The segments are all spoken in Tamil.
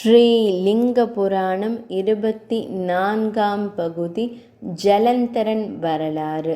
ஸ்ரீ லிங்க புராணம் 24ஆம் பகுதி. ஜலந்தரன் வரலாறு.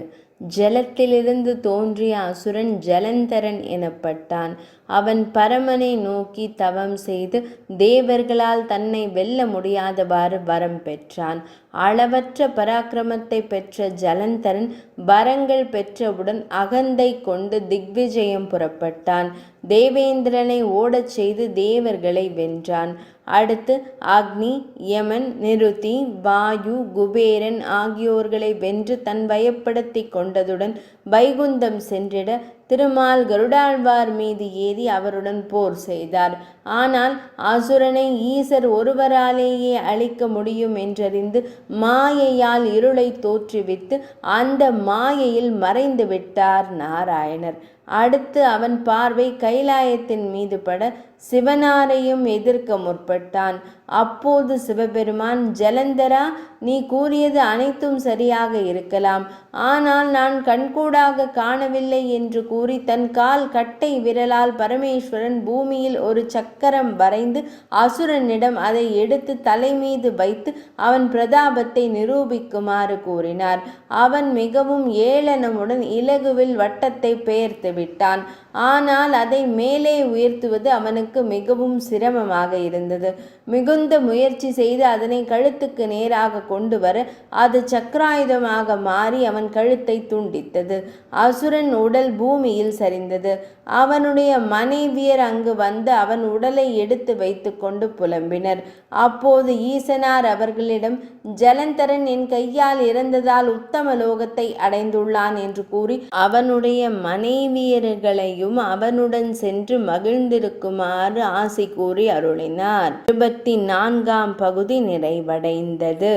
ஜலத்திலிருந்து தோன்றிய அசுரன் ஜலந்தரன் எனப்பட்டான். அவன் பரமனை நோக்கி தவம் செய்து தேவர்களால் தன்னை வெல்ல முடியாதவாறு வரம் பெற்றான். அளவற்ற பராக்கிரமத்தை பெற்ற ஜலந்தரன் வரங்கள் பெற்றவுடன் அகந்தை கொண்டு திக்விஜயம் புறப்பட்டான். தேவேந்திரனை ஓடச் செய்து தேவர்களை வென்றான். அடுத்து அக்னி, யமன், நிருதி, வாயு, குபேரன் ஆகியோர்களை வென்று தன் வயப்படுத்தி கொண்டதுடன் வைகுந்தம் சென்றிட திருமால் கருடாழ்வார் மீது ஏறி அவருடன் போர் செய்தார். ஆனால் அசுரனை ஈசர் ஒருவராலேயே அழிக்க முடியும் என்றறிந்து மாயையால் இருளை தோற்றுவித்து அந்த மாயையில் மறைந்து விட்டார் நாராயணர். அடுத்து அவன் பார்வை கைலாயத்தின் மீது பட சிவனாரையும் எதிர்க்க முற்பட்டான். அப்போது சிவபெருமான், ஜலந்தரா, நீ கூறியது அனைத்தும் சரியாக இருக்கலாம், ஆனால் நான் கண்கூடாக காணவில்லை என்று கூறி தன் கால் கட்டை விரலால் பரமேஸ்வரன் பூமியில் ஒரு சக்கரம் வரைந்து அசுரனிடம் அதை எடுத்து தலை மீது வைத்து அவன் பிரதாபத்தை நிரூபிக்குமாறு கூறினார். அவன் மிகவும் ஏளனமுடன் இலகுவில் வட்டத்தை பெயர்த்து விட்டான். ஆனால் அதை மேலே உயர்த்துவது அவனுக்கு மிகவும் சிரமமாக இருந்தது. மிகுந்த முயற்சி செய்து அதனை கழுத்துக்கு நேராக கொண்டு வர அது சக்கராயுதமாக மாறி அவன் கழுத்தை துண்டித்தது. அசுரன் உடல் பூமியில் சரிந்தது. அவனுடைய மனைவியர் அங்கு வந்து அவன் உடலை எடுத்து வைத்து கொண்டு புலம்பினர். அப்போது ஈசனார் அவர்களிடம், ஜலந்தரன் என் கையால் இறந்ததால் உத்தம லோகத்தை அடைந்துள்ளான் என்று கூறி அவனுடைய மனைவியர்களையும் அவனுடன் சென்று மகிழ்ந்திருக்குமாறு ஆசி கூறி அருளினார். 24ஆம் பகுதி நிறைவடைந்தது.